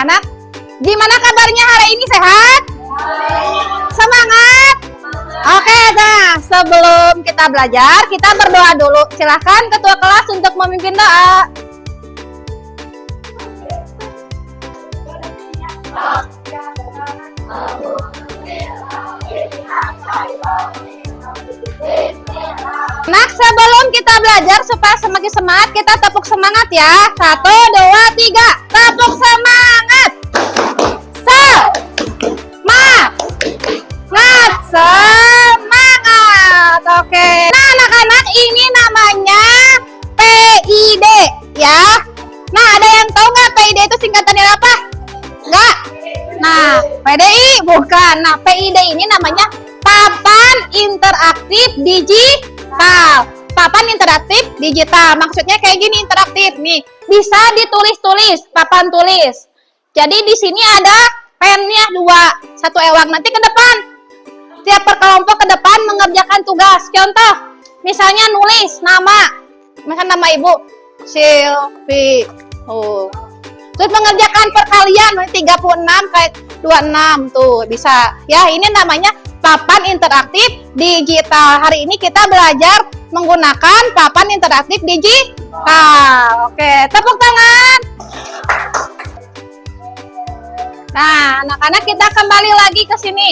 anak-anak. Gimana kabarnya hari ini, sehat? Semangat? Oke, nah sebelum kita belajar, kita berdoa dulu. Silahkan ketua kelas untuk memimpin doa. Nah, sebelum kita belajar supaya semakin semangat, kita tepuk semangat ya. 1, 2, 3. Tepuk semangat. Semangat. Oke. Nah, anak-anak, ini namanya PID ya. Nah, ada yang tahu nggak PID itu singkatannya apa? Nggak? Nah, PDI bukan. Nah, PID ini namanya Papan Interaktif Digital. Papan interaktif digital. Maksudnya kayak gini, interaktif nih. Bisa ditulis-tulis, papan tulis. Jadi di sini ada pennya 2, 1 ewang. Nanti ke depan. Tiap perkelompok ke depan mengerjakan tugas. Contoh, misalnya nulis nama. Misalnya nama ibu Silvi. Terus mengerjakan perkalian 36 kayak 26 tuh bisa. Ya, ini namanya papan interaktif digital. Hari ini kita belajar menggunakan papan interaktif digital. Oke, tepuk tangan. Nah, anak-anak, kita kembali lagi ke sini.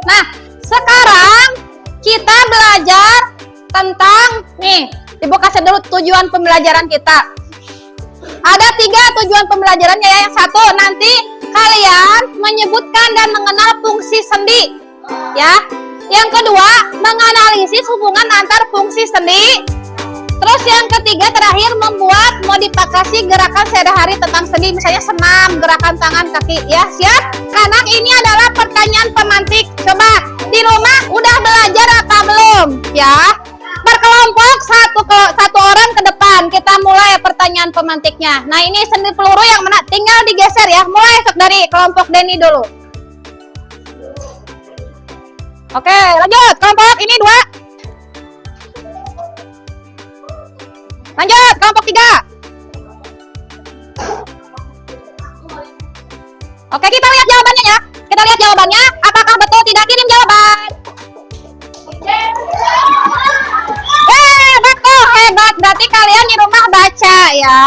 Nah, sekarang kita belajar tentang nih, ibu kasih dulu tujuan pembelajaran kita. Ada 3 tujuan pembelajarannya ya. Yang 1, nanti kalian menyebutkan dan mengenal fungsi sendi ya. Yang kedua, menganalisis hubungan antar fungsi sendi. Terus yang ketiga, terakhir, membuat modifikasi gerakan sehari-hari tentang sendi, misalnya senam, gerakan tangan, kaki ya. Siap? Anak, ini adalah pertanyaan pemantik. Coba di rumah udah belajar apa belum ya? Berkelompok satu orang ke depan. Kita mulai pertanyaan pemantiknya. Nah, ini sendi peluru yang mana? Tinggal digeser ya. Mulai dari kelompok Denny dulu. Oke, lanjut. Kelompok ini 2. Lanjut, kelompok 3. Oke, kita lihat jawabannya ya. Kita lihat jawabannya. Apakah betul tidak? Kirim jawaban. Betul, hebat. Berarti kalian di rumah baca ya.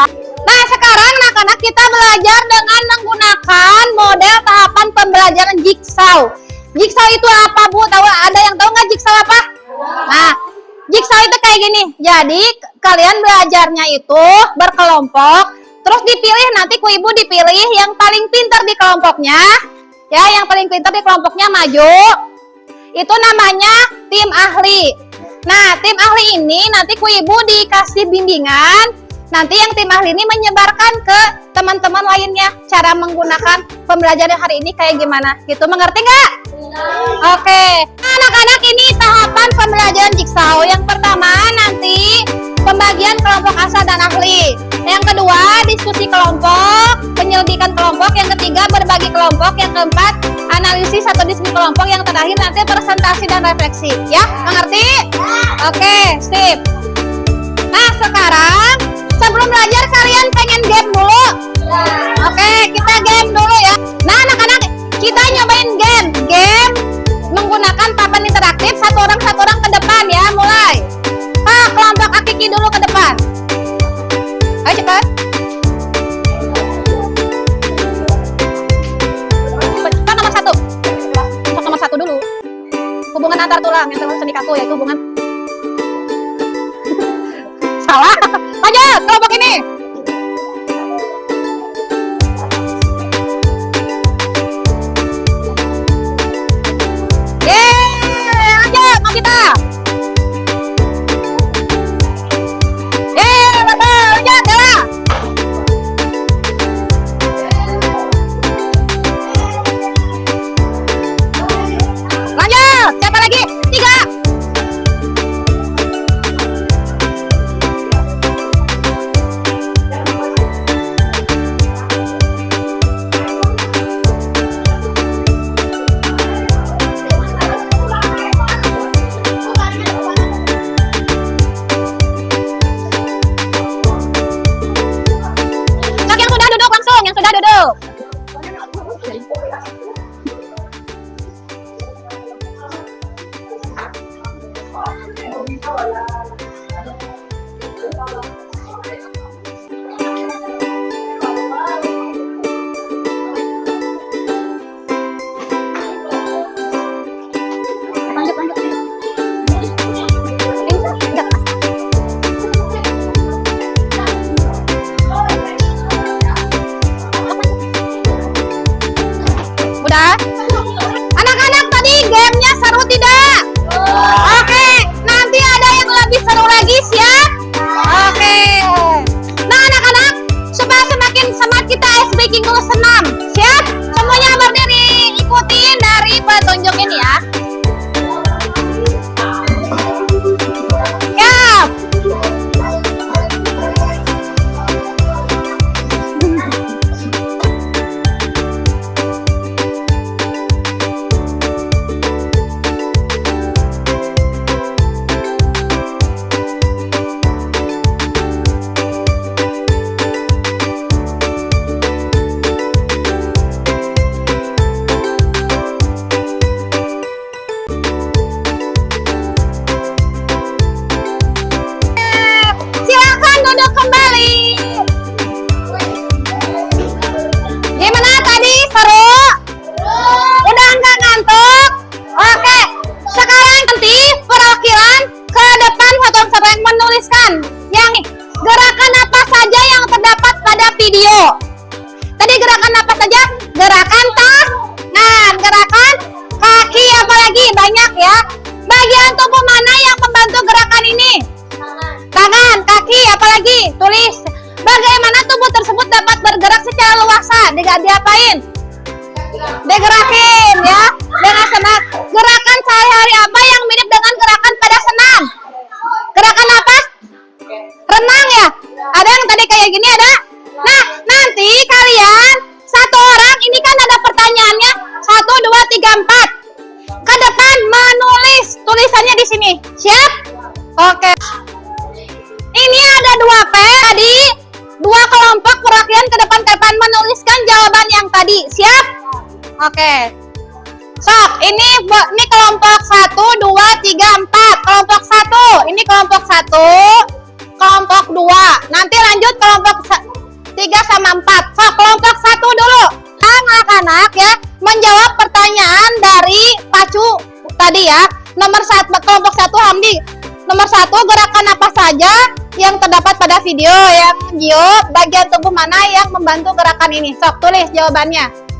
Nah, sekarang anak-anak, kita belajar dengan menggunakan model tahapan pembelajaran jigsaw. Jigsaw itu apa, Bu? Tahu? Ada yang tahu nggak jigsaw apa? Nah, jigsaw itu kayak gini. Jadi kalian belajarnya itu berkelompok, terus dipilih, nanti ku ibu dipilih yang paling pintar di kelompoknya. Ya, yang paling pintar di kelompoknya maju. Itu namanya tim ahli. Nah, tim ahli ini nanti ku ibu dikasih bimbingan. Nanti yang tim ahli ini menyebarkan ke teman-teman lainnya cara menggunakan pembelajaran hari ini kayak gimana. Gitu, mengerti nggak? Oke. Nah, anak-anak, ini tahapan pembelajaran jigsaw. Yang pertama nanti pembagian kelompok asal dan ahli. Yang kedua, diskusi kelompok, penyelidikan kelompok. Yang ketiga, berbagi kelompok. Yang keempat, analisis atau diskusi kelompok. Yang terakhir nanti presentasi dan refleksi. Ya, mengerti? Oke, sip. Nah, sekarang sebelum belajar kalian pengen game dulu? Oke, kita game dulu ya. Nah, anak-anak, kita nyobain game menggunakan papan interaktif. Satu orang ke depan ya. Mulai. Kelompok Akiki dulu ke depan. Ayo cepat. Cepat nomor 1. Nomor 1 dulu. Hubungan antar tulang yang termasuk sendi kaku, yaitu hubungan. Salah. Lanjut, kelompok ini. Lanjut, mau kita. Lanjut, Dela. Lanjut, siapa lagi? 3. 3, 4. Ke depan menulis. Tulisannya di sini. Siap? Oke. Ini ada 2 P. Tadi 2 kelompok perwakilan ke depan menuliskan jawaban yang tadi. Siap? Oke. Sok, ini kelompok 1, 2, 3, 4. Kelompok 1. Ini kelompok 1. Kelompok 2. Nanti lanjut kelompok 3 sama 4. Sok, kelompok 1 dulu. Anak-anak ya, menjawab pertanyaan dari Pacu tadi ya. Nomor 1, kelompok 1 Hamdi. Nomor 1, gerakan apa saja yang terdapat pada video yang Gio, bagian tubuh mana yang membantu gerakan ini? Sok, tulis jawabannya.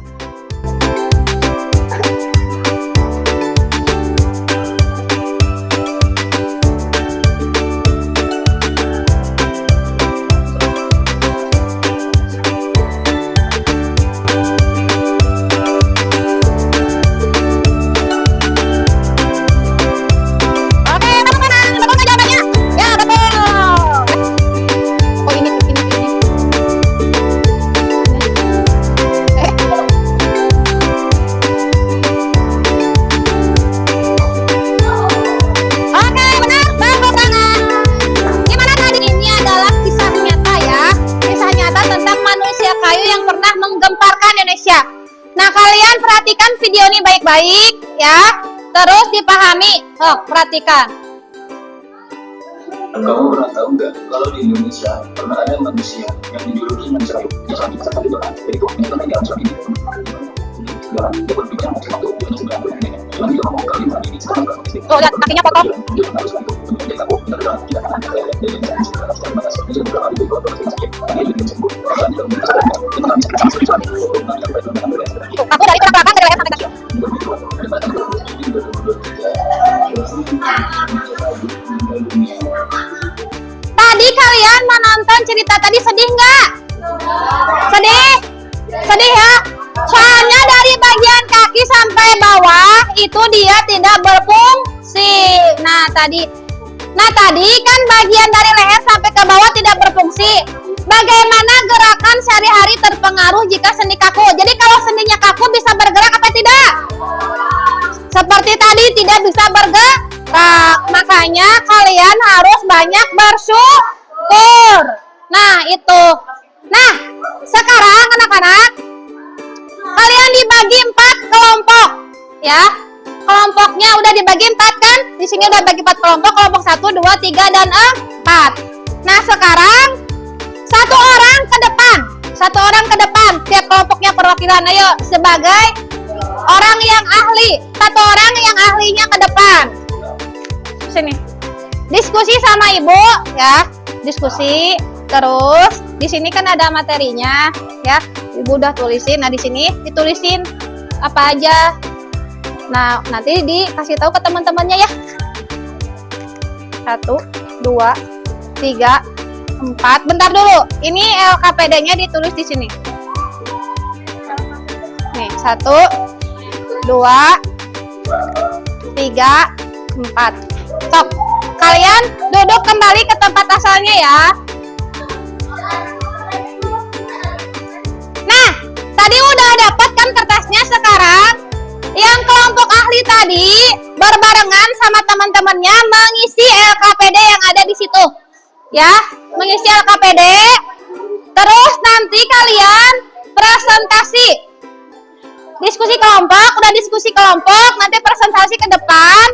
Nah, kalian perhatikan video ini baik-baik ya. Terus dipahami. Oh, perhatikan. Kamu pernah tahu nggak kalau di Indonesia pernah ada manusia yang dijuluki manusia kayu? Jadi itu ternyata dalam surat ini dalam dia berbicara macam itu dia sudah berani. Cuman dia ngomong kali ini sekarang tuh lihat kakinya potong. Aku dari belakang ke belakang sampai kaki. Tadi kalian menonton cerita tadi sedih nggak? Sedih? Sedih ya? Soalnya dari bagian kaki sampai bawah itu dia tidak berfungsi. Nah tadi kan bagian dari leher sampai ke bawah tidak berfungsi. Bagaimana gerakan sehari-hari terpengaruh jika sendi kaku? Jadi kalau sendinya kaku bisa bergerak apa tidak? Seperti tadi tidak bisa bergerak. Makanya kalian harus banyak bersyukur. Nah itu. Nah sekarang anak-anak, kalian dibagi 4 kelompok ya. Kelompoknya udah dibagi 4 kan? Di sini udah bagi 4 kelompok. Kelompok 1, 2, 3, dan 4. Nah sekarang satu orang ke depan. Tiap kelompoknya perwakilan. Ayo sebagai orang yang ahli. Satu orang yang ahlinya ke depan. Sini. Diskusi sama ibu ya. Diskusi. Terus di sini kan ada materinya ya. Ibu udah tulisin. Nah di sini ditulisin apa aja. Nah nanti dikasih tahu ke teman-temannya ya. 1, 2, 3, 4. Bentar dulu. Ini LKPD-nya ditulis di sini. Nih, 1, 2, 3, 4. Sok, kalian duduk kembali ke tempat asalnya ya. Nah, tadi udah dapat kan kertasnya. Sekarang yang kelompok ahli tadi berbarengan sama teman-temannya mengisi LKPD yang ada di situ. Ya, mengisi LKPD. Terus nanti kalian presentasi. Diskusi kelompok, udah diskusi kelompok, nanti presentasi ke depan.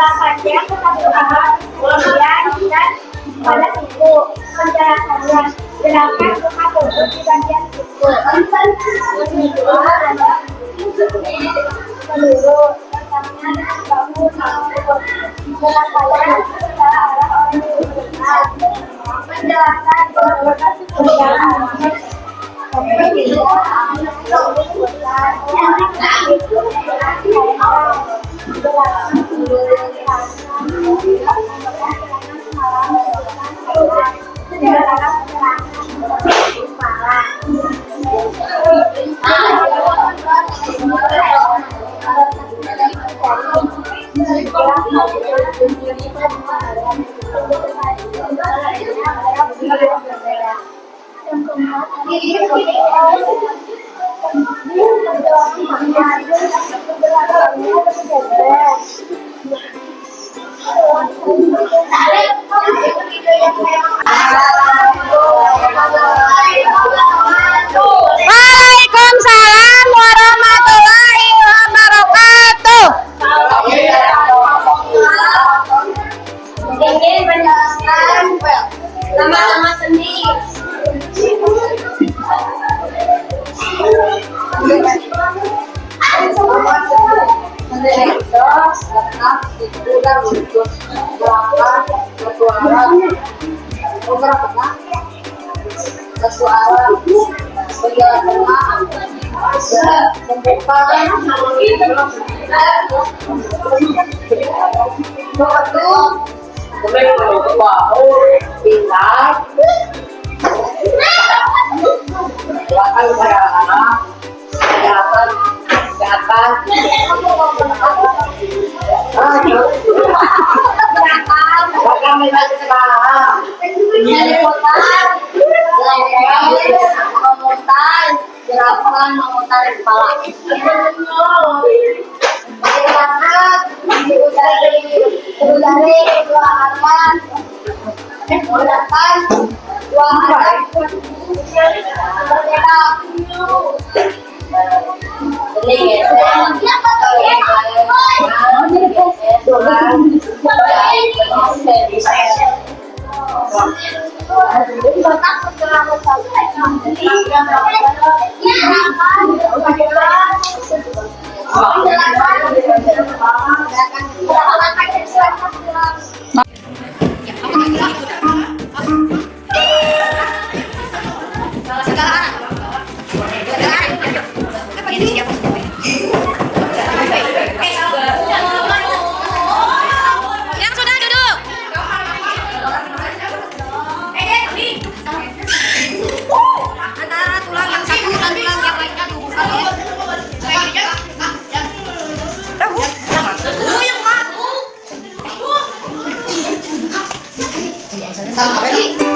Jelaskannya ke satu arah, kemudian dan pada siku. Penjelasannya, gerakan buka tutup di bagian siku. Kedua ada peluru, pertama bahu maupun gerakannya secara arah orang yang penjelasan perjalanan. Waalaikumsalam warahmatullahi wabarakatuh. Ingin menjelaskan nama-nama seni. Gerakan memutar kepala. Dari dua arah, menggunakan dua arah berbeda. Yang sudah duduk. Antara tulang yang satu dan tulang yang lainnya dihubungkan oleh yang